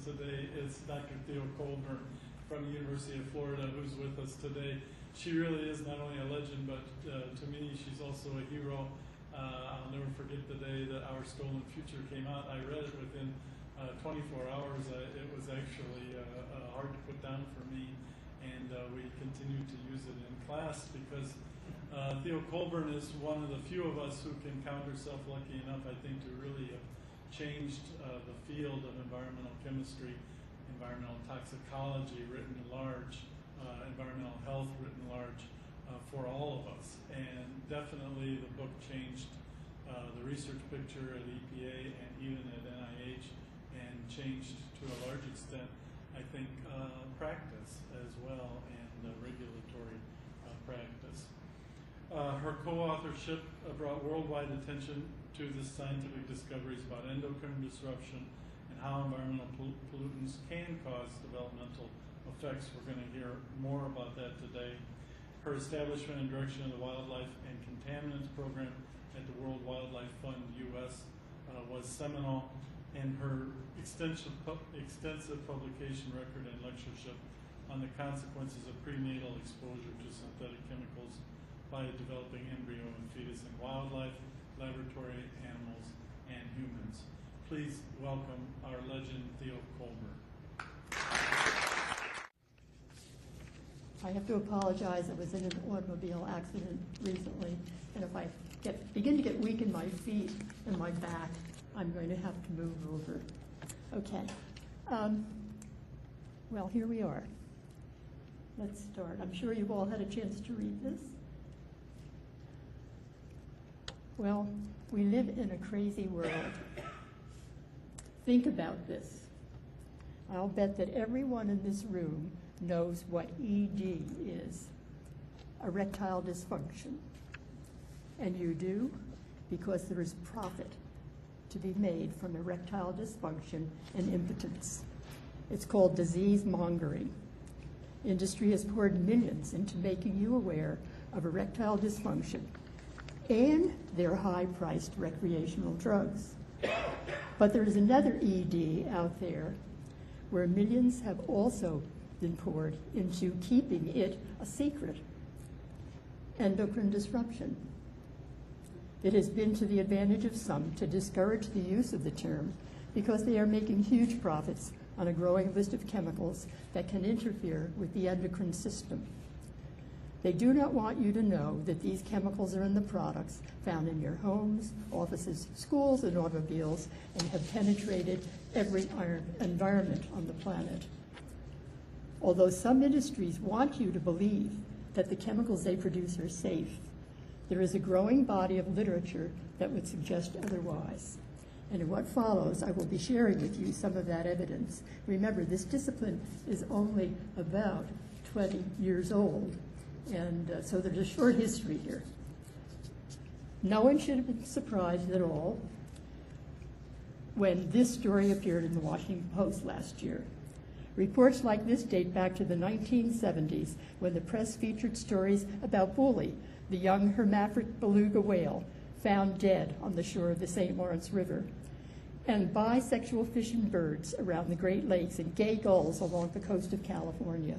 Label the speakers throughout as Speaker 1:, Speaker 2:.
Speaker 1: today is Dr. Theo Colborn from the University of Florida, who's with us today. She really is not only a legend, but to me, she's also a hero. I'll never forget the day that Our Stolen Future came out. I read it within 24 hours. It was actually hard to put down for me, and we continue to use it in class because Theo Colborn is one of the few of us who can count herself lucky enough, I think, to really have changed the field of environmental chemistry, environmental toxicology written large, environmental health written large for all of us. And definitely the book changed the research picture at EPA and even at NIH, and changed to a large extent, I think, practice as well, and regulatory practice. Her co-authorship brought worldwide attention to the scientific discoveries about endocrine disruption and how environmental pollutants can cause developmental effects. We're going to hear more about that today. Her establishment and direction of the Wildlife and Contaminants Program at the World Wildlife Fund US was seminal, and her extensive publication record and lectureship on the consequences of prenatal exposure to synthetic chemicals by developing embryo and fetus in wildlife, laboratory animals, and humans. Please welcome our legend, Theo Colborn.
Speaker 2: I have to apologize. I was in an automobile accident recently, and if I begin to get weak in my feet and my back, I'm going to have to move over. Okay. Well, here we are. Let's start. I'm sure you've all had a chance to read this. Well, we live in a crazy world. Think about this. I'll bet that everyone in this room knows what ED is, erectile dysfunction. And you do because there is profit to be made from erectile dysfunction and impotence. It's called disease mongering. Industry has poured millions into making you aware of erectile dysfunction and their high-priced recreational drugs. But there is another ED out there where millions have also been poured into keeping it a secret: endocrine disruption. It has been to the advantage of some to discourage the use of the term because they are making huge profits on a growing list of chemicals that can interfere with the endocrine system. They do not want you to know that these chemicals are in the products found in your homes, offices, schools, and automobiles, and have penetrated every environment on the planet. Although some industries want you to believe that the chemicals they produce are safe, there is a growing body of literature that would suggest otherwise. And in what follows, I will be sharing with you some of that evidence. Remember, this discipline is only about 20 years old, and so there's a short history here. No one should have been surprised at all when this story appeared in the Washington Post last year. Reports like this date back to the 1970s, when the press featured stories about Bully, the young hermaphrodite beluga whale found dead on the shore of the St. Lawrence River, and bisexual fish and birds around the Great Lakes and gay gulls along the coast of California.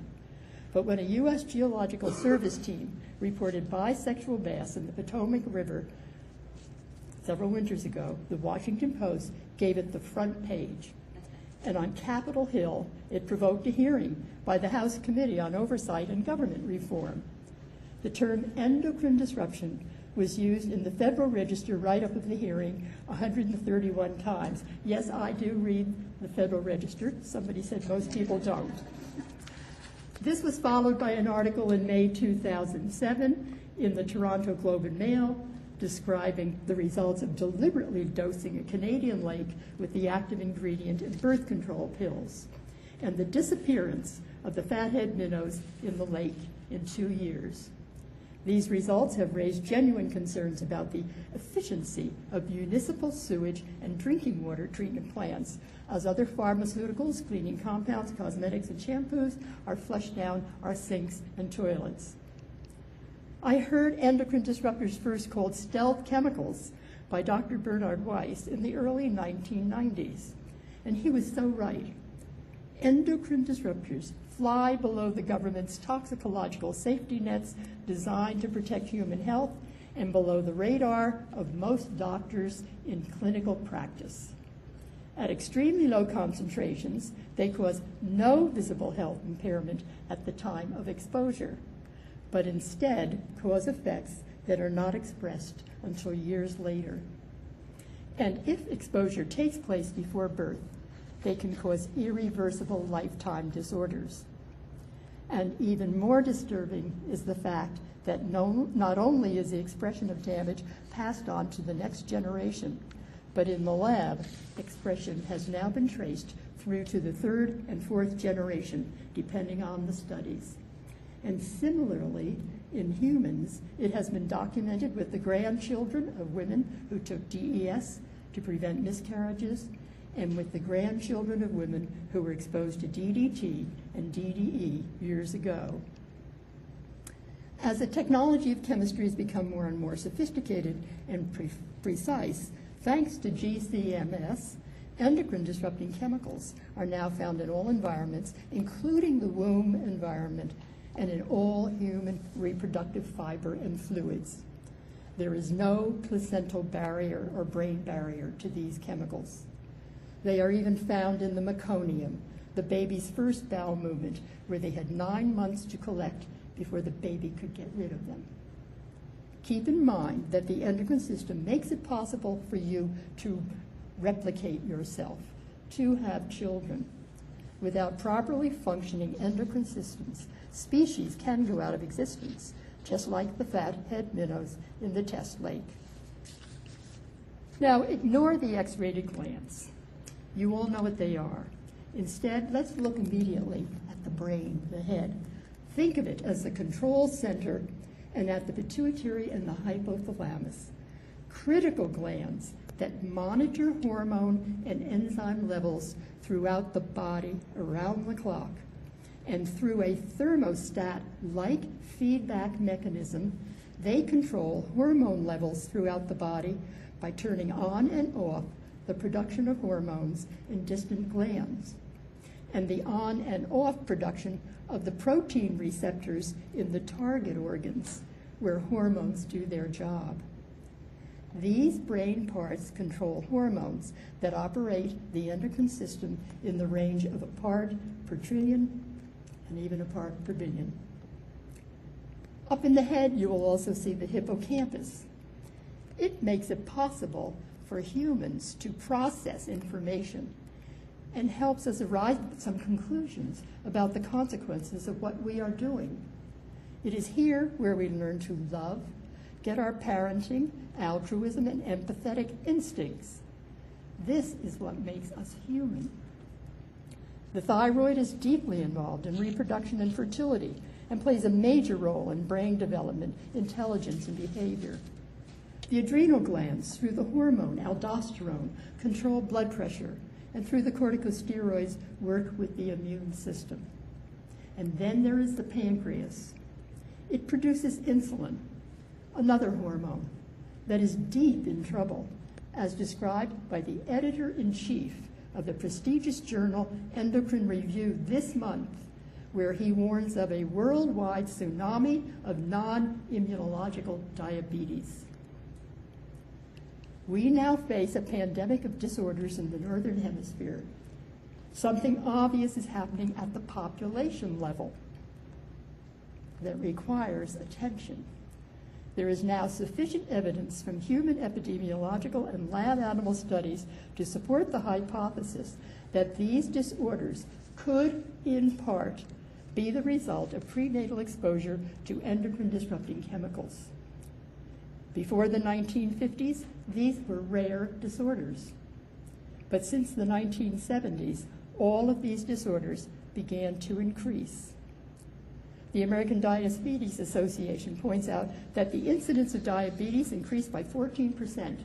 Speaker 2: But when a U.S. Geological Service team reported bisexual bass in the Potomac River several winters ago, the Washington Post gave it the front page. And on Capitol Hill, it provoked a hearing by the House Committee on Oversight and Government Reform. The term endocrine disruption was used in the Federal Register right up of the hearing 131 times. Yes, I do read the Federal Register. Somebody said most people don't. This was followed by an article in May 2007 in the Toronto Globe and Mail describing the results of deliberately dosing a Canadian lake with the active ingredient in birth control pills, and the disappearance of the fathead minnows in the lake in 2 years. These results have raised genuine concerns about the efficiency of municipal sewage and drinking water treatment plants, as other pharmaceuticals, cleaning compounds, cosmetics, and shampoos are flushed down our sinks and toilets. I heard endocrine disruptors first called stealth chemicals by Dr. Bernard Weiss in the early 1990s, and he was so right. Endocrine disruptors fly below the government's toxicological safety nets designed to protect human health and below the radar of most doctors in clinical practice. At extremely low concentrations, they cause no visible health impairment at the time of exposure, but instead cause effects that are not expressed until years later. And if exposure takes place before birth, they can cause irreversible lifetime disorders. And even more disturbing is the fact that not only is the expression of damage passed on to the next generation, but in the lab, expression has now been traced through to the third and fourth generation, depending on the studies. And similarly, in humans, it has been documented with the grandchildren of women who took DES to prevent miscarriages, and with the grandchildren of women who were exposed to DDT and DDE years ago. As the technology of chemistry has become more and more sophisticated and precise, thanks to GCMS, endocrine disrupting chemicals are now found in all environments, including the womb environment, and in all human reproductive fiber and fluids. There is no placental barrier or brain barrier to these chemicals. They are even found in the meconium, the baby's first bowel movement, where they had 9 months to collect before the baby could get rid of them. Keep in mind that the endocrine system makes it possible for you to replicate yourself, to have children. Without properly functioning endocrine systems, species can go out of existence, just like the fathead minnows in the test lake. Now, ignore the X-rated glands. You all know what they are. Instead, let's look immediately at the brain, the head. Think of it as the control center and at the pituitary and the hypothalamus, critical glands that monitor hormone and enzyme levels throughout the body around the clock. And through a thermostat-like feedback mechanism, they control hormone levels throughout the body by turning on and off the production of hormones in distant glands, and the on and off production of the protein receptors in the target organs where hormones do their job. These brain parts control hormones that operate the endocrine system in the range of a part per trillion and even a part per billion. Up in the head, you will also see the hippocampus. It makes it possible for humans to process information and helps us arrive at some conclusions about the consequences of what we are doing. It is here where we learn to love, get our parenting, altruism, and empathetic instincts. This is what makes us human. The thyroid is deeply involved in reproduction and fertility and plays a major role in brain development, intelligence, and behavior. The adrenal glands, through the hormone aldosterone, control blood pressure, and through the corticosteroids, work with the immune system. And then there is the pancreas. It produces insulin, another hormone that is deep in trouble, as described by the editor-in-chief of the prestigious journal Endocrine Review this month, where he warns of a worldwide tsunami of non-immunological diabetes. We now face a pandemic of disorders in the Northern Hemisphere. Something obvious is happening at the population level that requires attention. There is now sufficient evidence from human epidemiological and lab animal studies to support the hypothesis that these disorders could, in part, be the result of prenatal exposure to endocrine disrupting chemicals. Before the 1950s, these were rare disorders. But since the 1970s, all of these disorders began to increase. The American Diabetes Association points out that the incidence of diabetes increased by 14%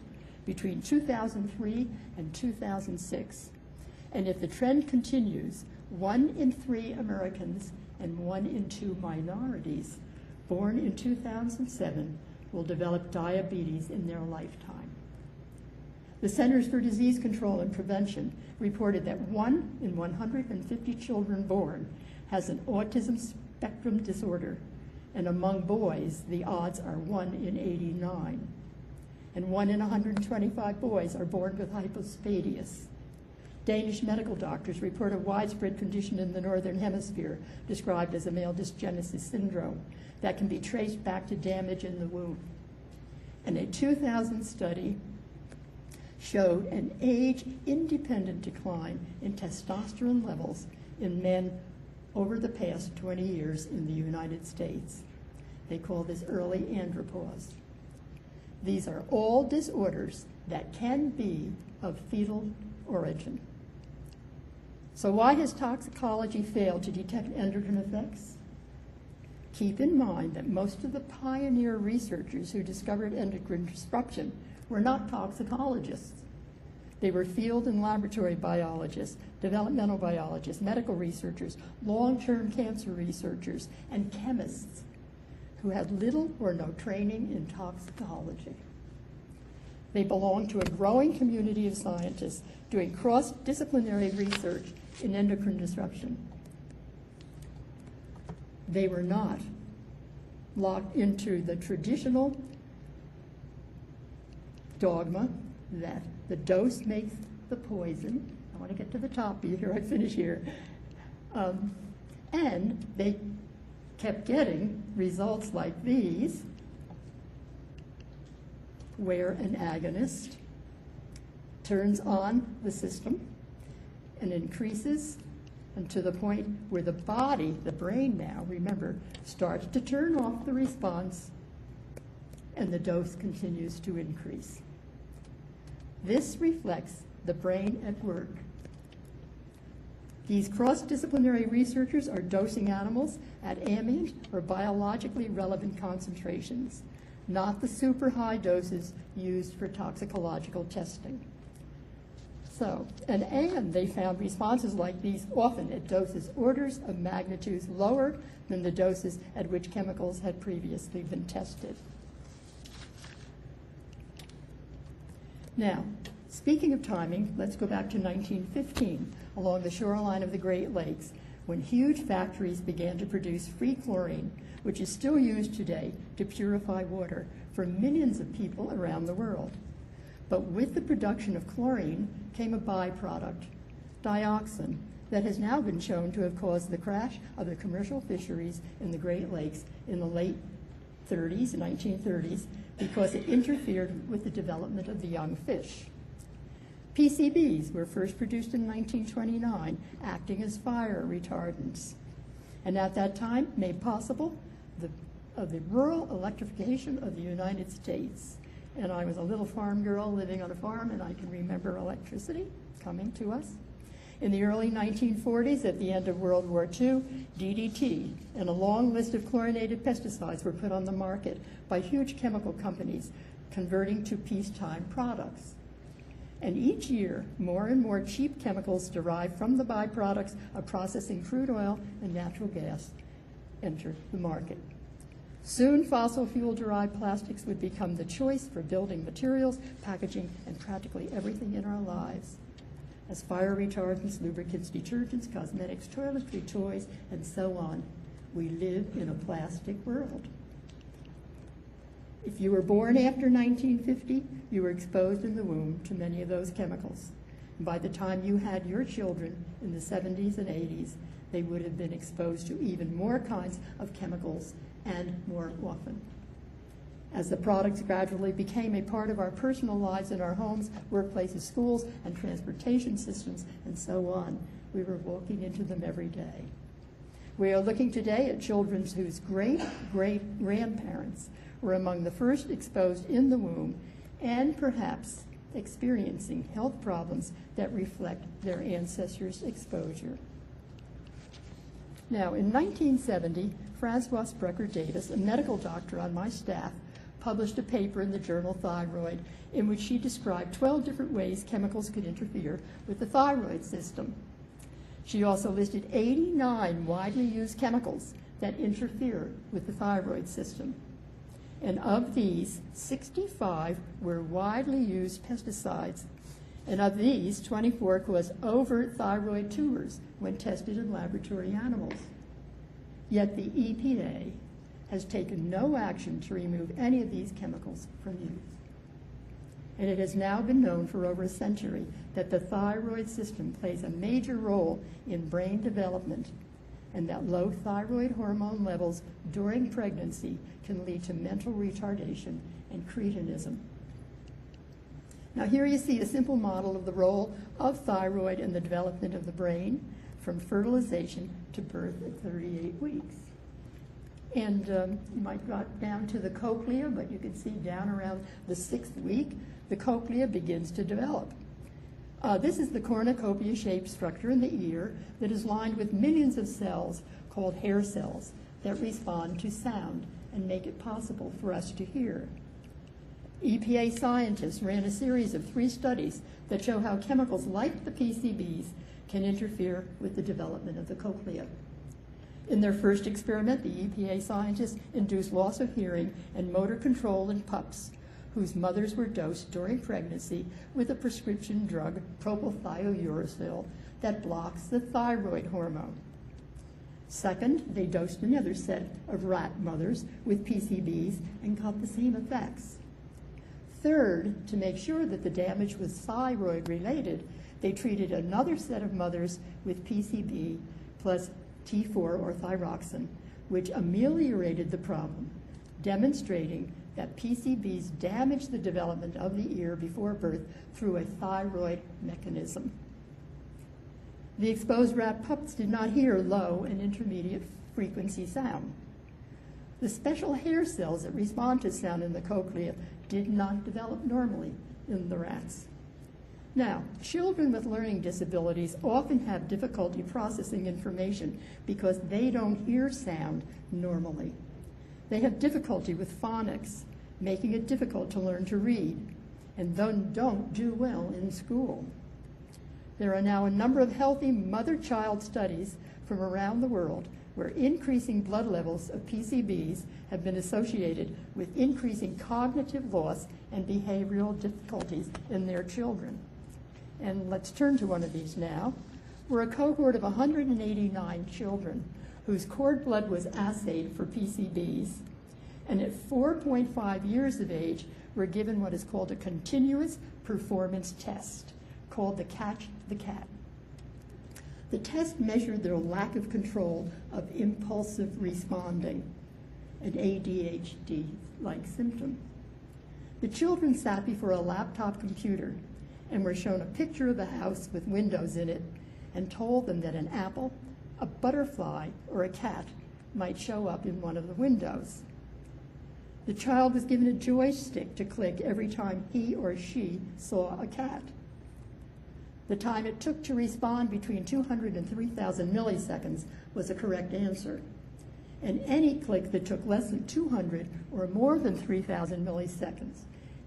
Speaker 2: between 2003 and 2006. And if the trend continues, 1 in 3 Americans and 1 in 2 minorities born in 2007 will develop diabetes in their lifetime. The Centers for Disease Control and Prevention reported that 1 in 150 children born has an autism spectrum disorder, and among boys, the odds are 1 in 89. And 1 in 125 boys are born with hypospadias. Danish medical doctors report a widespread condition in the Northern Hemisphere described as a male dysgenesis syndrome that can be traced back to damage in the womb. And a 2000 study showed an age-independent decline in testosterone levels in men over the past 20 years in the United States. They call this early andropause. These are all disorders that can be of fetal origin. So why has toxicology failed to detect endocrine effects? Keep in mind that most of the pioneer researchers who discovered endocrine disruption were not toxicologists. They were field and laboratory biologists, developmental biologists, medical researchers, long-term cancer researchers, and chemists who had little or no training in toxicology. They belonged to a growing community of scientists doing cross-disciplinary research in endocrine disruption. They were not locked into the traditional dogma that the dose makes the poison. I want to get to the top before I finish here. And they kept getting results like these, where an agonist turns on the system and increases and to the point where the body, the brain now, remember, starts to turn off the response and the dose continues to increase. This reflects the brain at work. These cross-disciplinary researchers are dosing animals at ambient or biologically relevant concentrations, not the super high doses used for toxicological testing. So, and they found responses like these often at doses orders of magnitudes lower than the doses at which chemicals had previously been tested. Now, speaking of timing, let's go back to 1915, along the shoreline of the Great Lakes, when huge factories began to produce free chlorine, which is still used today to purify water for millions of people around the world. But with the production of chlorine came a byproduct, dioxin, that has now been shown to have caused the crash of the commercial fisheries in the Great Lakes in the late 1930s, because it interfered with the development of the young fish. PCBs were first produced in 1929, acting as fire retardants, and at that time made possible the rural electrification of the United States. And I was a little farm girl living on a farm, and I can remember electricity coming to us. In the early 1940s, at the end of World War II, DDT and a long list of chlorinated pesticides were put on the market by huge chemical companies, converting to peacetime products. And each year, more and more cheap chemicals derived from the byproducts of processing crude oil and natural gas enter the market. Soon, fossil fuel-derived plastics would become the choice for building materials, packaging, and practically everything in our lives. As fire retardants, lubricants, detergents, cosmetics, toiletry, toys, and so on, we live in a plastic world. If you were born after 1950, you were exposed in the womb to many of those chemicals. And by the time you had your children in the 70s and 80s, they would have been exposed to even more kinds of chemicals and more often. As the products gradually became a part of our personal lives in our homes, workplaces, schools, and transportation systems, and so on, we were walking into them every day. We are looking today at children whose great-great-grandparents were among the first exposed in the womb and perhaps experiencing health problems that reflect their ancestors' exposure. Now, in 1970, Francois Sprecher-Davis, a medical doctor on my staff, published a paper in the journal Thyroid in which she described 12 different ways chemicals could interfere with the thyroid system. She also listed 89 widely used chemicals that interfere with the thyroid system. And of these, 65 were widely used pesticides. And of these, 24 caused overt thyroid tumors when tested in laboratory animals. Yet the EPA has taken no action to remove any of these chemicals from use. And it has now been known for over a century that the thyroid system plays a major role in brain development, and that low thyroid hormone levels during pregnancy can lead to mental retardation and cretinism. Now here you see a simple model of the role of thyroid in the development of the brain from fertilization to birth at 38 weeks. And you might drop down to the cochlea, but you can see down around the 6th week, the cochlea begins to develop. This is the cornucopia-shaped structure in the ear that is lined with millions of cells called hair cells that respond to sound and make it possible for us to hear. EPA scientists ran a series of 3 studies that show how chemicals like the PCBs can interfere with the development of the cochlea. In their first experiment, the EPA scientists induced loss of hearing and motor control in pups whose mothers were dosed during pregnancy with a prescription drug, propylthiouracil, that blocks the thyroid hormone. Second, they dosed another set of rat mothers with PCBs and got the same effects. Third, to make sure that the damage was thyroid related, they treated another set of mothers with PCB plus T4 or thyroxine, which ameliorated the problem, demonstrating that PCBs damage the development of the ear before birth through a thyroid mechanism. The exposed rat pups did not hear low and intermediate frequency sound. The special hair cells that respond to sound in the cochlea did not develop normally in the rats. Now, children with learning disabilities often have difficulty processing information because they don't hear sound normally. They have difficulty with phonics, making it difficult to learn to read, and then don't do well in school. There are now a number of healthy mother-child studies from around the world where increasing blood levels of PCBs have been associated with increasing cognitive loss and behavioral difficulties in their children. And let's turn to one of these now. We're a cohort of 189 children whose cord blood was assayed for PCBs, and at 4.5 years of age were given what is called a continuous performance test, called the Catch the Cat. The test measured their lack of control of impulsive responding, an ADHD-like symptom. The children sat before a laptop computer and were shown a picture of a house with windows in it and told them that an apple, a butterfly, or a cat might show up in one of the windows. The child was given a joystick to click every time he or she saw a cat. The time it took to respond between 200 and 3,000 milliseconds was a correct answer. And any click that took less than 200 or more than 3,000 milliseconds,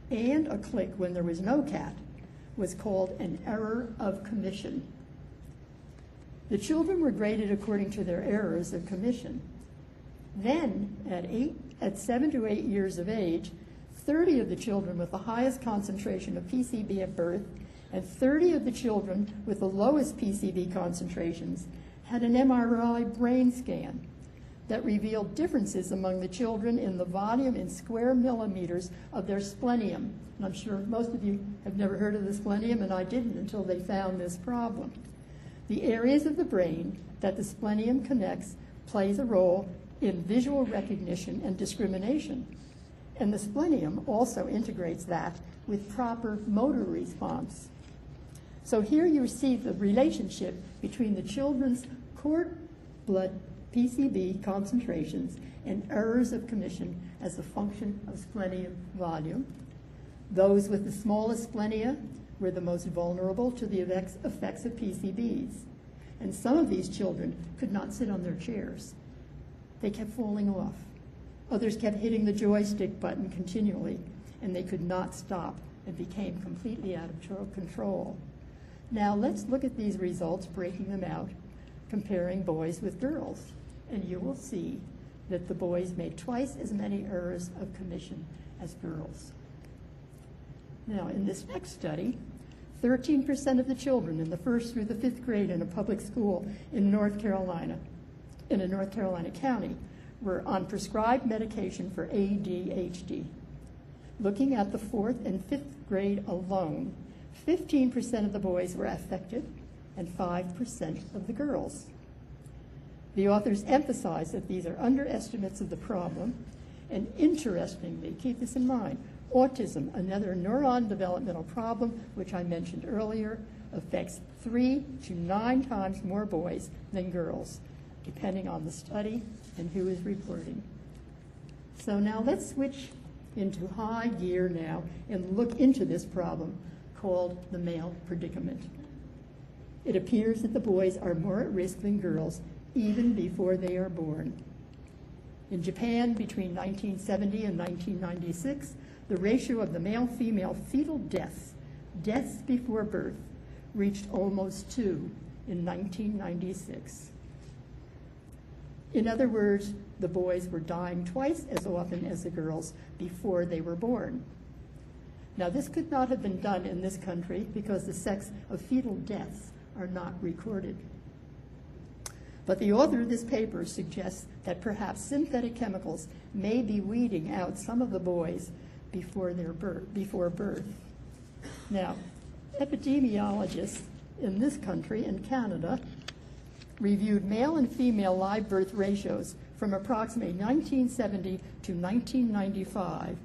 Speaker 2: and a click when there was no cat, was called an error of commission. The children were graded according to their errors of commission. Then, at 7 to 8 years of age, 30 of the children with the highest concentration of PCB at birth and 30 of the children with the lowest PCB concentrations had an MRI brain scan that revealed differences among the children in the volume in square millimeters of their splenium. And I'm sure most of you have never heard of the splenium, and I didn't until they found this problem. The areas of the brain that the splenium connects plays a role in visual recognition and discrimination. And the splenium also integrates that with proper motor response. So here you see the relationship between the children's cord blood PCB concentrations and errors of commission as a function of splenium volume. Those with the smallest splenia were the most vulnerable to the effects of PCBs. And some of these children could not sit on their chairs. They kept falling off. Others kept hitting the joystick button continually, and they could not stop and became completely out of control. Now let's look at these results, breaking them out, comparing boys with girls. And you will see that the boys made twice as many errors of commission as girls. Now, in this next study, 13% of the children in the 1st through the 5th grade in a public school in North Carolina, in a North Carolina county, were on prescribed medication for ADHD. Looking at the 4th and 5th grade alone, 15% of the boys were affected and 5% of the girls. The authors emphasize that these are underestimates of the problem, and interestingly, keep this in mind, autism, another neuron developmental problem, which I mentioned earlier, affects 3 to 9 times more boys than girls, depending on the study and who is reporting. So now let's switch into high gear now and look into this problem called the male predicament. It appears that the boys are more at risk than girls even before they are born. In Japan, between 1970 and 1996, the ratio of the male-female fetal deaths before birth, reached almost 2 in 1996. In other words, the boys were dying twice as often as the girls before they were born. Now, this could not have been done in this country because the sex of fetal deaths are not recorded. But the author of this paper suggests that perhaps synthetic chemicals may be weeding out some of the boys before birth. Now, epidemiologists in this country and Canada reviewed male and female live birth ratios from approximately 1970 to 1995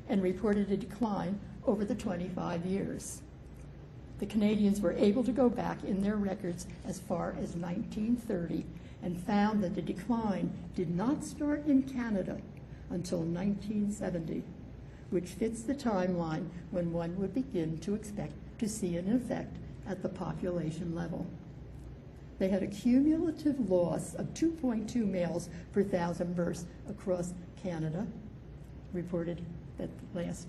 Speaker 2: and reported a decline over the 25 years. The Canadians were able to go back in their records as far as 1930 and found that the decline did not start in Canada until 1970, which fits the timeline when one would begin to expect to see an effect at the population level. They had a cumulative loss of 2.2 males per 1,000 births across Canada, reported at the last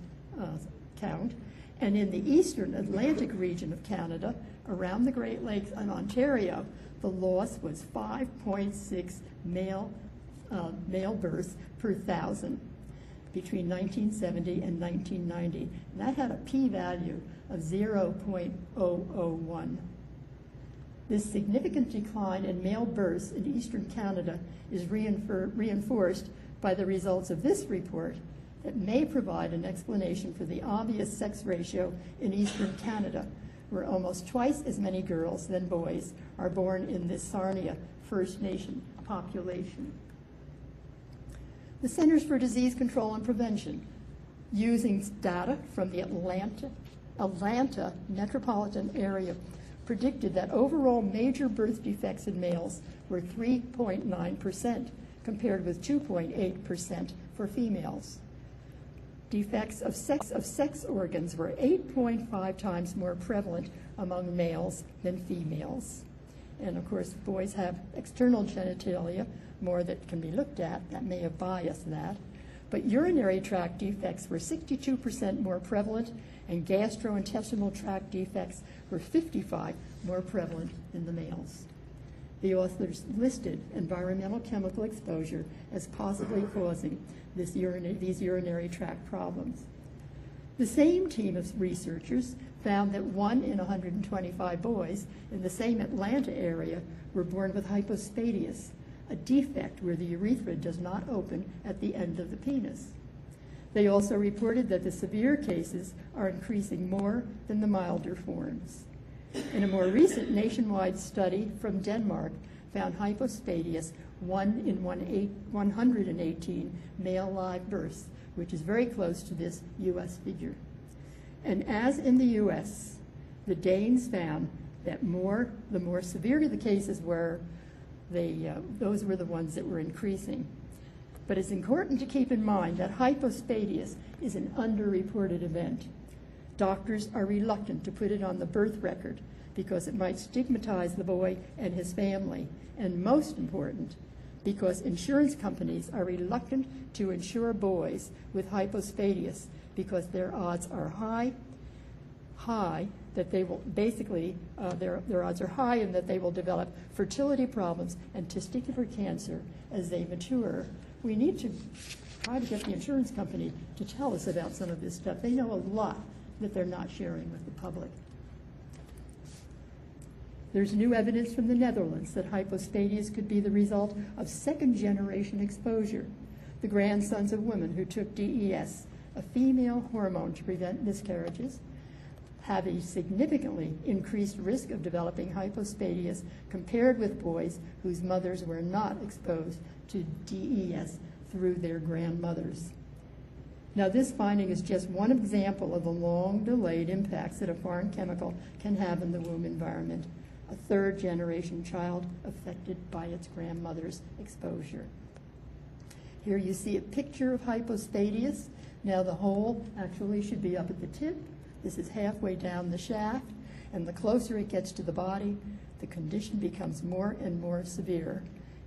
Speaker 2: count. And in the eastern Atlantic region of Canada, around the Great Lakes and Ontario, the loss was 5.6 male births per 1,000 between 1970 and 1990. And that had a p-value of 0.001. This significant decline in male births in eastern Canada is reinforced by the results of this report that may provide an explanation for the obvious sex ratio in eastern Canada, where almost twice as many girls than boys are born in this Sarnia First Nation population. The Centers for Disease Control and Prevention, using data from the Atlanta metropolitan area, predicted that overall major birth defects in males were 3.9%, compared with 2.8% for females. Defects of sex organs were 8.5 times more prevalent among males than females. And of course, boys have external genitalia, more that can be looked at, that may have biased that. But urinary tract defects were 62% more prevalent, and gastrointestinal tract defects were 55% more prevalent in the males. The authors listed environmental chemical exposure as possibly causing these urinary tract problems. The same team of researchers found that 1 in 125 boys in the same Atlanta area were born with hypospadias, a defect where the urethra does not open at the end of the penis. They also reported that the severe cases are increasing more than the milder forms. In a more recent nationwide study from Denmark, found hypospadias 1 in 118 male live births, which is very close to this U.S. figure. And as in the U.S., the Danes found that the more severe the cases were, those were the ones that were increasing. But it's important to keep in mind that hypospadias is an underreported event. Doctors are reluctant to put it on the birth record because it might stigmatize the boy and his family, and most important, because insurance companies are reluctant to insure boys with hypospadias because their odds are high that they will their odds are high and that they will develop fertility problems and testicular cancer as they mature, we need to try to get the insurance company to tell us about some of this stuff. They know a lot that they're not sharing with the public. There's new evidence from the Netherlands that hypospadias could be the result of second-generation exposure. The grandsons of women who took DES, a female hormone to prevent miscarriages, have a significantly increased risk of developing hypospadias compared with boys whose mothers were not exposed to DES through their grandmothers. Now, this finding is just one example of the long-delayed impacts that a foreign chemical can have in the womb environment. A third-generation child affected by its grandmother's exposure. Here you see a picture of hypospadias. Now the hole actually should be up at the tip. This is halfway down the shaft, and the closer it gets to the body, the condition becomes more and more severe,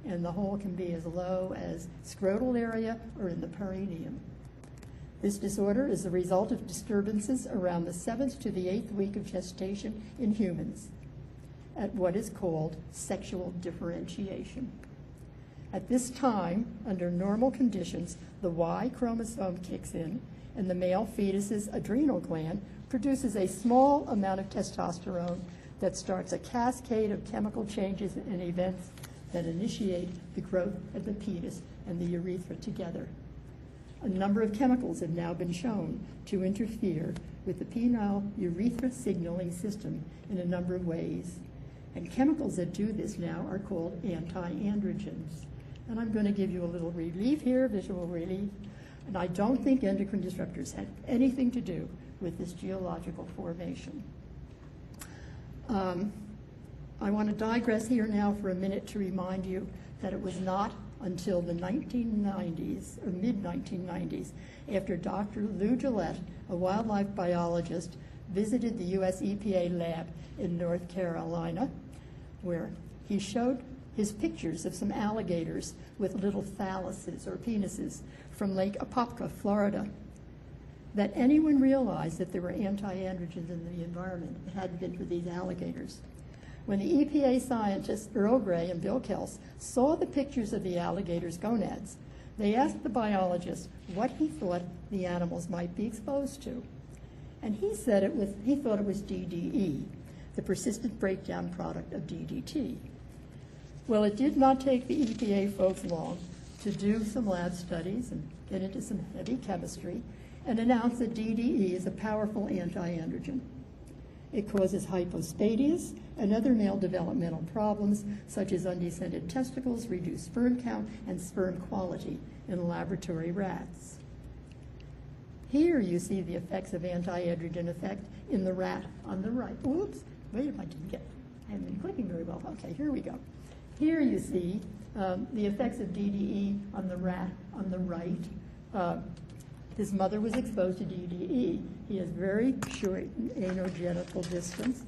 Speaker 2: and the hole can be as low as scrotal area or in the perineum. This disorder is the result of disturbances around the 7th to the 8th week of gestation in humans at what is called sexual differentiation. At this time, under normal conditions, the Y chromosome kicks in, and the male fetus's adrenal gland produces a small amount of testosterone that starts a cascade of chemical changes and events that initiate the growth of the penis and the urethra together. A number of chemicals have now been shown to interfere with the penile urethra signaling system in a number of ways. And chemicals that do this now are called anti-androgens. And I'm going to give you a little relief here, visual relief. And I don't think endocrine disruptors had anything to do with this geological formation. I want to digress here now for a minute to remind you that it was not until the 1990s, or mid-1990s, after Dr. Lou Gillette, a wildlife biologist, visited the US EPA lab in North Carolina, where he showed his pictures of some alligators with little phalluses or penises from Lake Apopka, Florida, that anyone realized that there were anti-androgens in the environment. It hadn't been for these alligators. When the EPA scientists, Earl Gray and Bill Kels, saw the pictures of the alligators' gonads, they asked the biologist what he thought the animals might be exposed to. And he said he thought it was DDE, the persistent breakdown product of DDT. Well, it did not take the EPA folks long to do some lab studies and get into some heavy chemistry and announce that DDE is a powerful anti-androgen. It causes hypospadias and other male developmental problems such as undescended testicles, reduced sperm count, and sperm quality in laboratory rats. Here you see the effects of anti-androgen effect in the rat on the right. Oops, wait, I haven't been clicking very well. Okay, here we go. Here you see the effects of DDE on the rat on the right. His mother was exposed to DDE. He has very short anogenital distance.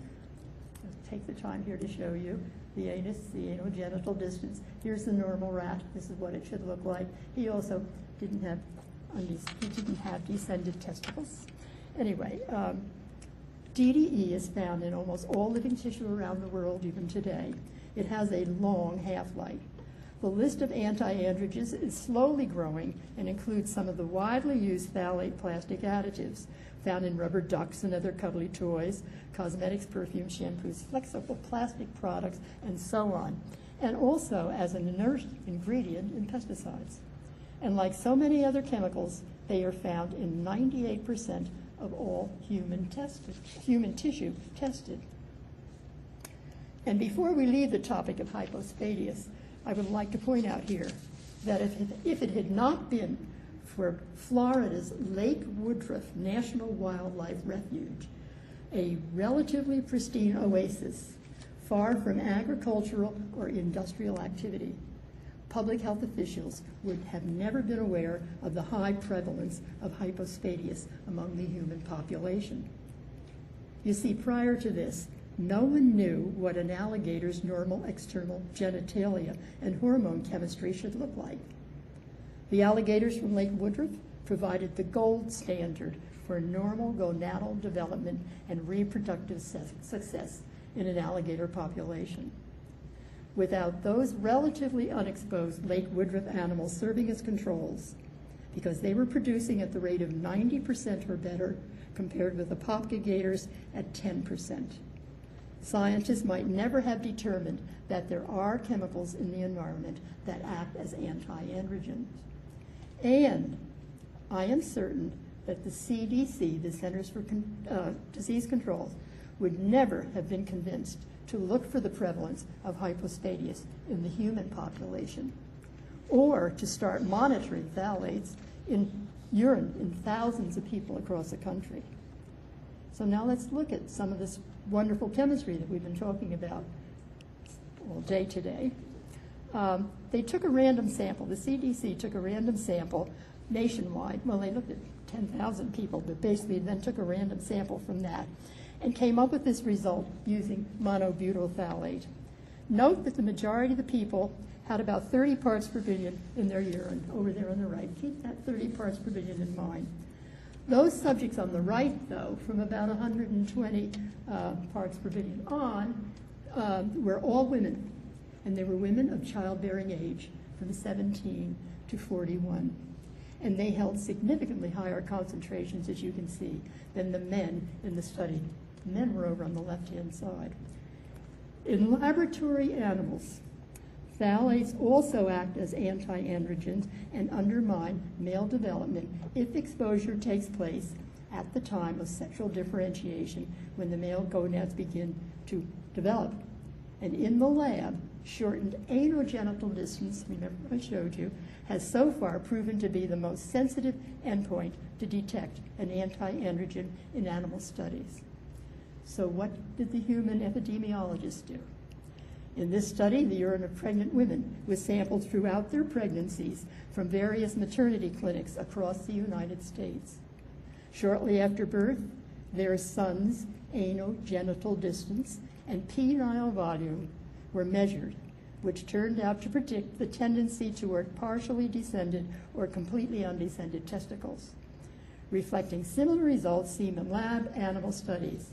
Speaker 2: I'll take the time here to show you the anus, the anogenital distance. Here's the normal rat. This is what it should look like. He also didn't have descended testicles. Anyway, DDE is found in almost all living tissue around the world, even today. It has a long half-life. The list of anti-androgens is slowly growing and includes some of the widely used phthalate plastic additives found in rubber ducks and other cuddly toys, cosmetics, perfumes, shampoos, flexible plastic products, and so on, and also as an inert ingredient in pesticides. And like so many other chemicals, they are found in 98% of all human tissue tested. And before we leave the topic of hypospadias, I would like to point out here that if it had not been for Florida's Lake Woodruff National Wildlife Refuge, a relatively pristine oasis far from agricultural or industrial activity, public health officials would have never been aware of the high prevalence of hypospadias among the human population. You see, prior to this, no one knew what an alligator's normal external genitalia and hormone chemistry should look like. The alligators from Lake Woodruff provided the gold standard for normal gonadal development and reproductive success in an alligator population. without those relatively unexposed Lake Woodruff animals serving as controls, because they were producing at the rate of 90% or better compared with the Apopka gators at 10%. Scientists might never have determined that there are chemicals in the environment that act as anti-androgens. And I am certain that the CDC, the Centers for Disease Control, would never have been convinced to look for the prevalence of hypospadias in the human population, or to start monitoring phthalates in urine in thousands of people across the country. So now let's look at some of this wonderful chemistry that we've been talking about all day today. They took a random sample. The CDC took a random sample nationwide. Well, they looked at 10,000 people, but basically then took a random sample from that and came up with this result using monobutyl phthalate. Note that the majority of the people had about 30 parts per billion in their urine over there on the right. Keep that 30 parts per billion in mind. Those subjects on the right, though, from about 120 parts per billion on, were all women. And they were women of childbearing age from 17 to 41. And they held significantly higher concentrations, as you can see, than the men in the study. The men were over on the left-hand side. In laboratory animals, phthalates also act as anti-androgens and undermine male development if exposure takes place at the time of sexual differentiation, when the male gonads begin to develop. And in the lab, shortened anogenital distance, remember I showed you, has so far proven to be the most sensitive endpoint to detect an anti-androgen in animal studies. So what did the human epidemiologists do? In this study, the urine of pregnant women was sampled throughout their pregnancies from various maternity clinics across the United States. Shortly after birth, their son's anogenital distance and penile volume were measured, which turned out to predict the tendency toward partially descended or completely undescended testicles, reflecting similar results seen in lab animal studies.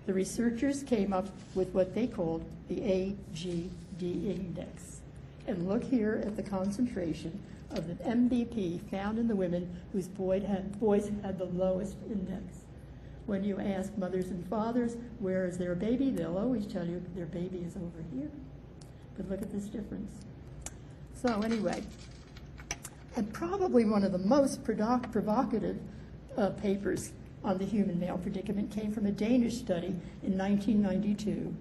Speaker 2: The researchers came up with what they called the AGD index. And look here at the concentration of the MBP found in the women whose boys had the lowest index. When you ask mothers and fathers, where is their baby, they'll always tell you their baby is over here. But look at this difference. So anyway, and probably one of the most provocative papers on the human male predicament came from a Danish study in 1992,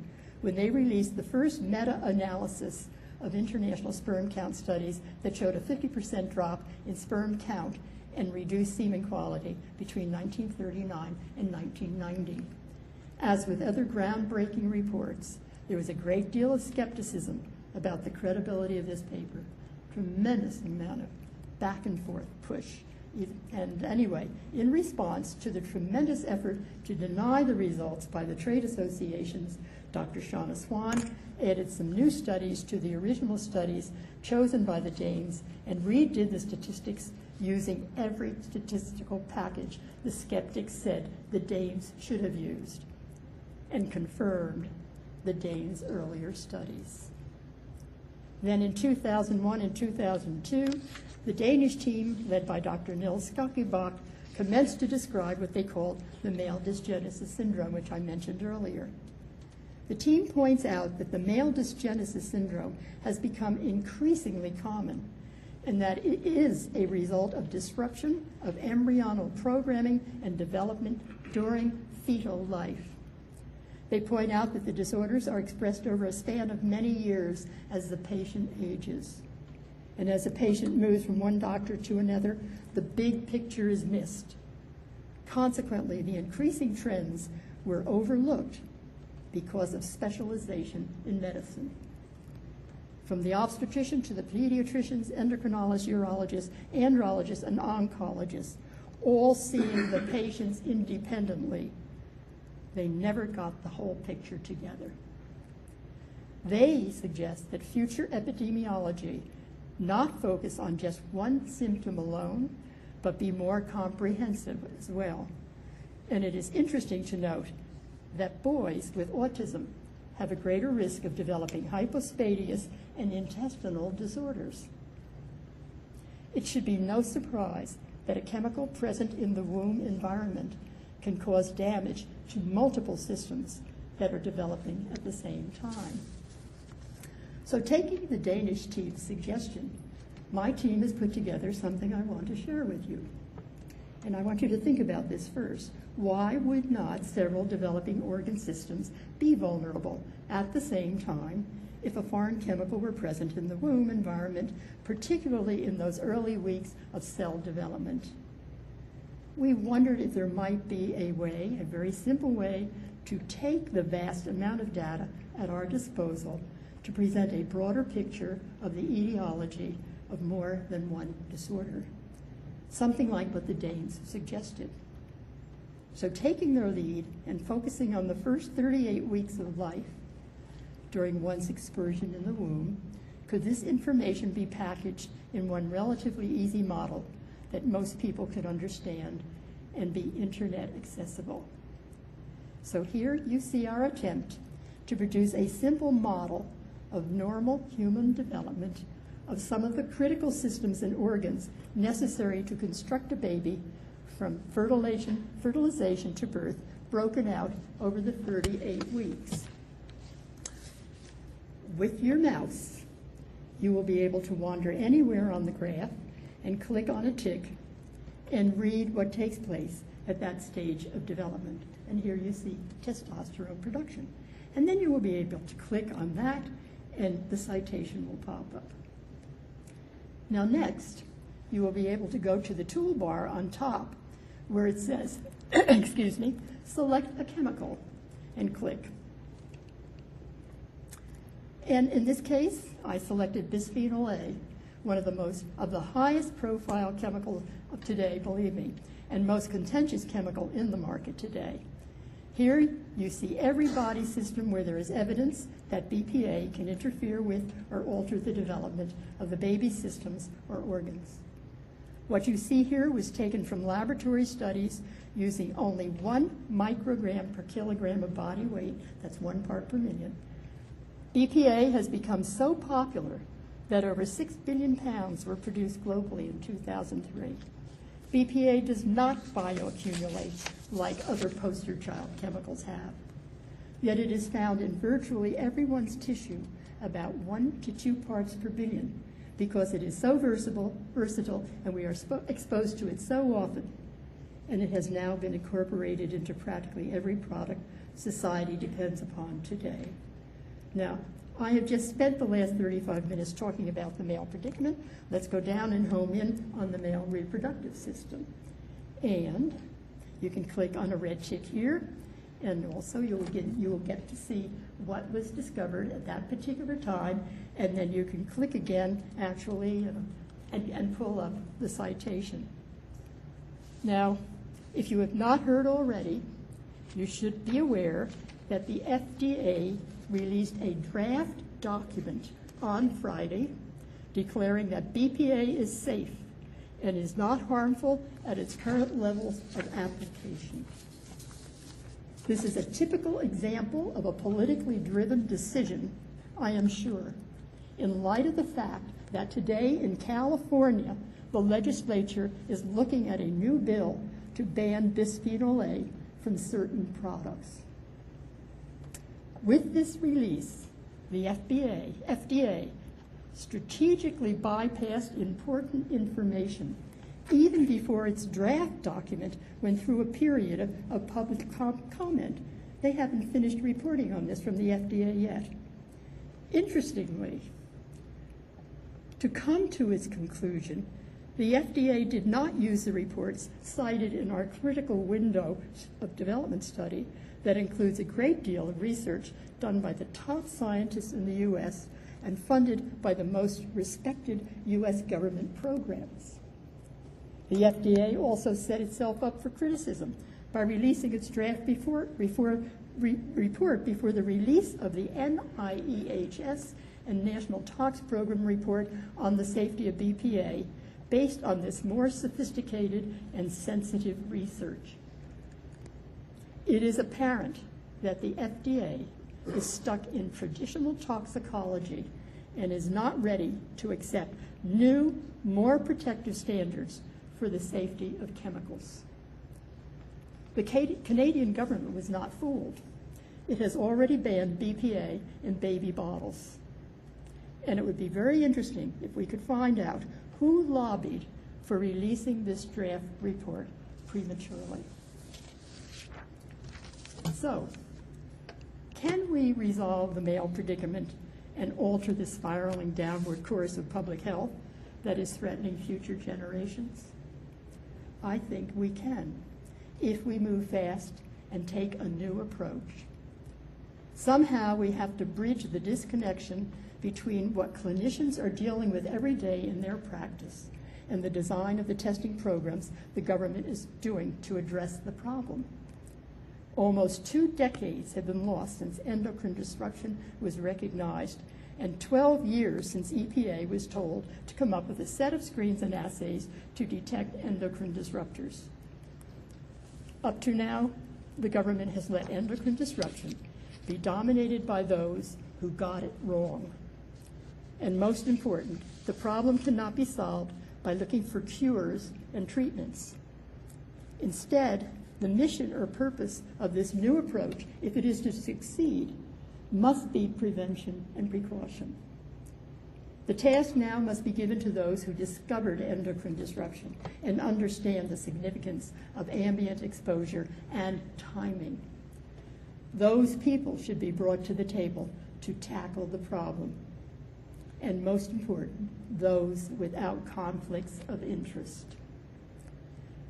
Speaker 2: when they released the first meta-analysis of international sperm count studies that showed a 50% drop in sperm count and reduced semen quality between 1939 and 1990. As with other groundbreaking reports, there was a great deal of skepticism about the credibility of this paper. Tremendous amount of back and forth push. And anyway, in response to the tremendous effort to deny the results by the trade associations, Dr. Shauna Swan added some new studies to the original studies chosen by the Danes and redid the statistics using every statistical package the skeptics said the Danes should have used, and confirmed the Danes' earlier studies. Then in 2001 and 2002, the Danish team, led by Dr. Niels Skakkebak, commenced to describe what they called the male dysgenesis syndrome, which I mentioned earlier. The team points out that the male dysgenesis syndrome has become increasingly common, and that it is a result of disruption of embryonal programming and development during fetal life. They point out that the disorders are expressed over a span of many years as the patient ages. And as a patient moves from one doctor to another, the big picture is missed. Consequently, the increasing trends were overlooked because of specialization in medicine. From the obstetrician to the pediatricians, endocrinologists, urologists, andrologists, and oncologists, all seeing the patients independently, they never got the whole picture together. They suggest that future epidemiology not focus on just one symptom alone, but be more comprehensive as well. And it is interesting to note that boys with autism have a greater risk of developing hypospadias and intestinal disorders. It should be no surprise that a chemical present in the womb environment can cause damage to multiple systems that are developing at the same time. So taking the Danish team's suggestion, my team has put together something I want to share with you. And I want you to think about this first. Why would not several developing organ systems be vulnerable at the same time if a foreign chemical were present in the womb environment, particularly in those early weeks of cell development? We wondered if there might be a way, a very simple way, to take the vast amount of data at our disposal to present a broader picture of the etiology of more than one disorder. Something like what the Danes suggested. So taking their lead and focusing on the first 38 weeks of life during one's excursion in the womb, could this information be packaged in one relatively easy model that most people could understand and be internet accessible? So here you see our attempt to produce a simple model of normal human development of some of the critical systems and organs necessary to construct a baby from fertilization to birth, broken out over the 38 weeks. With your mouse, you will be able to wander anywhere on the graph and click on a tick and read what takes place at that stage of development. And here you see testosterone production. And then you will be able to click on that and the citation will pop up. Now next, you will be able to go to the toolbar on top where it says, excuse me, select a chemical and click. And in this case, I selected bisphenol A, one of the highest profile chemicals of today, believe me, and most contentious chemical in the market today. Here you see every body system where there is evidence that BPA can interfere with or alter the development of the baby's systems or organs. What you see here was taken from laboratory studies using only 1 microgram per kilogram of body weight, that's 1 part per million. BPA has become so popular that over 6 billion pounds were produced globally in 2003. BPA does not bioaccumulate like other poster child chemicals have. Yet it is found in virtually everyone's tissue, about 1 to 2 parts per billion, because it is so versatile and we are exposed to it so often. And it has now been incorporated into practically every product society depends upon today. Now, I have just spent the last 35 minutes talking about the male predicament. Let's go down and home in on the male reproductive system. And you can click on a red tick here, and also you will get to see what was discovered at that particular time, and then you can click again, actually, and pull up the citation. Now, if you have not heard already, you should be aware that the FDA released a draft document on Friday declaring that BPA is safe and is not harmful at its current levels of application. This is a typical example of a politically driven decision, I am sure, in light of the fact that today in California, the legislature is looking at a new bill to ban bisphenol A from certain products. With this release, the FDA strategically bypassed important information even before its draft document went through a period of public comment. They haven't finished reporting on this from the FDA yet. Interestingly, to come to its conclusion, the FDA did not use the reports cited in our critical window of development study that includes a great deal of research done by the top scientists in the U.S. and funded by the most respected U.S. government programs. The FDA also set itself up for criticism by releasing its draft report before the release of the NIEHS and National Tox Program report on the safety of BPA based on this more sophisticated and sensitive research. It is apparent that the FDA is stuck in traditional toxicology and is not ready to accept new, more protective standards for the safety of chemicals. The Canadian government was not fooled. It has already banned BPA in baby bottles. And it would be very interesting if we could find out who lobbied for releasing this draft report prematurely. So, can we resolve the male predicament and alter the spiraling downward course of public health that is threatening future generations? I think we can, if we move fast and take a new approach. Somehow we have to bridge the disconnection between what clinicians are dealing with every day in their practice and the design of the testing programs the government is doing to address the problem. Almost 2 decades have been lost since endocrine disruption was recognized, and 12 years since EPA was told to come up with a set of screens and assays to detect endocrine disruptors. Up to now, the government has let endocrine disruption be dominated by those who got it wrong. And most important, the problem cannot be solved by looking for cures and treatments. Instead, the mission or purpose of this new approach, if it is to succeed, must be prevention and precaution. The task now must be given to those who discovered endocrine disruption and understand the significance of ambient exposure and timing. Those people should be brought to the table to tackle the problem. And most important, those without conflicts of interest.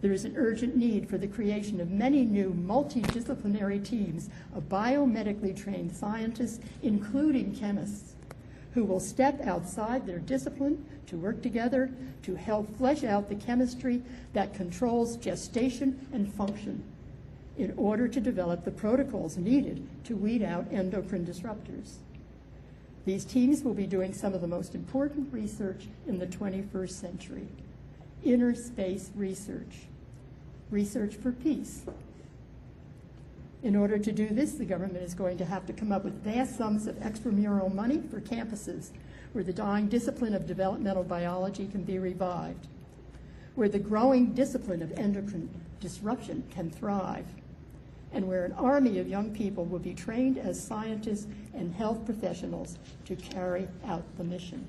Speaker 2: There is an urgent need for the creation of many new multidisciplinary teams of biomedically trained scientists, including chemists, who will step outside their discipline to work together to help flesh out the chemistry that controls gestation and function in order to develop the protocols needed to weed out endocrine disruptors. These teams will be doing some of the most important research in the 21st century, inner space research, research for peace. In order to do this, the government is going to have to come up with vast sums of extramural money for campuses where the dying discipline of developmental biology can be revived, where the growing discipline of endocrine disruption can thrive, and where an army of young people will be trained as scientists and health professionals to carry out the mission.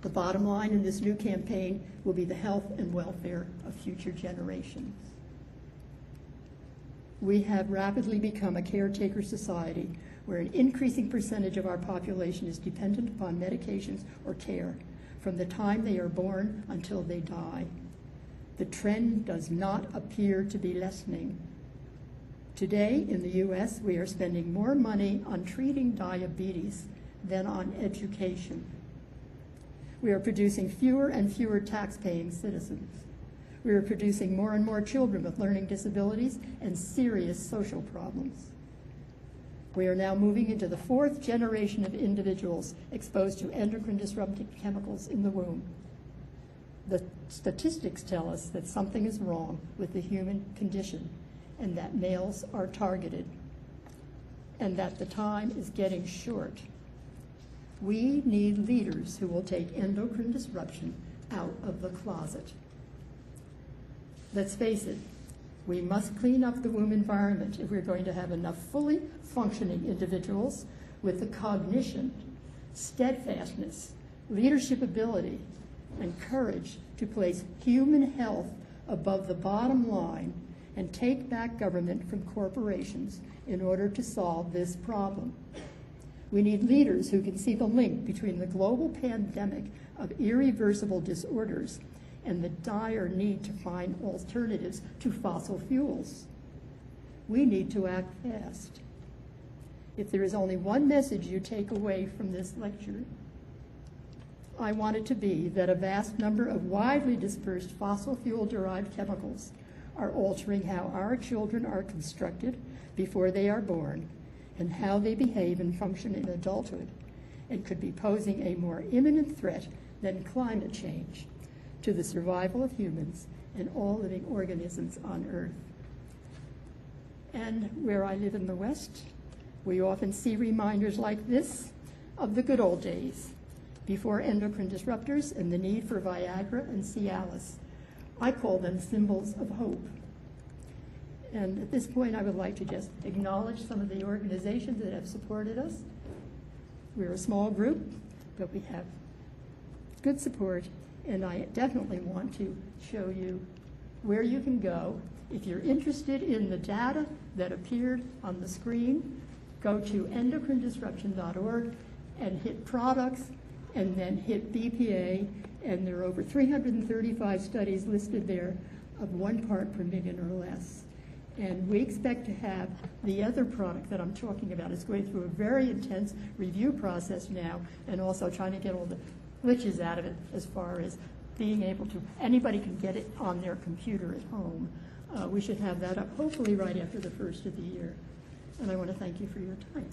Speaker 2: The bottom line in this new campaign will be the health and welfare of future generations. We have rapidly become a caretaker society where an increasing percentage of our population is dependent upon medications or care from the time they are born until they die. The trend does not appear to be lessening. Today in the US, we are spending more money on treating diabetes than on education. We are producing fewer and fewer tax-paying citizens. We are producing more and more children with learning disabilities and serious social problems. We are now moving into the 4th generation of individuals exposed to endocrine disrupting chemicals in the womb. The statistics tell us that something is wrong with the human condition and that males are targeted and that the time is getting short. We need leaders who will take endocrine disruption out of the closet. Let's face it, we must clean up the womb environment if we're going to have enough fully functioning individuals with the cognition, steadfastness, leadership ability, and courage to place human health above the bottom line and take back government from corporations in order to solve this problem. We need leaders who can see the link between the global pandemic of irreversible disorders and the dire need to find alternatives to fossil fuels. We need to act fast. If there is only one message you take away from this lecture, I want it to be that a vast number of widely dispersed fossil fuel-derived chemicals are altering how our children are constructed before they are born and how they behave and function in adulthood, and could be posing a more imminent threat than climate change to the survival of humans and all living organisms on Earth. And where I live in the West, We often see reminders like this of the good old days, before endocrine disruptors and the need for Viagra and Cialis. I call them symbols of hope. And at this point, I would like to just acknowledge some of the organizations that have supported us. We're a small group, but we have good support, and I definitely want to show you where you can go. If you're interested in the data that appeared on the screen, go to endocrinedisruption.org and hit products, and then hit BPA, and there are over 335 studies listed there of 1 part per million or less. And we expect to have the other product that I'm talking about. It's going through a very intense review process now, and also trying to get all the glitches out of it as far as being able to, anybody can get it on their computer at home. We should have that up hopefully right after the first of the year. And I want to thank you for your time.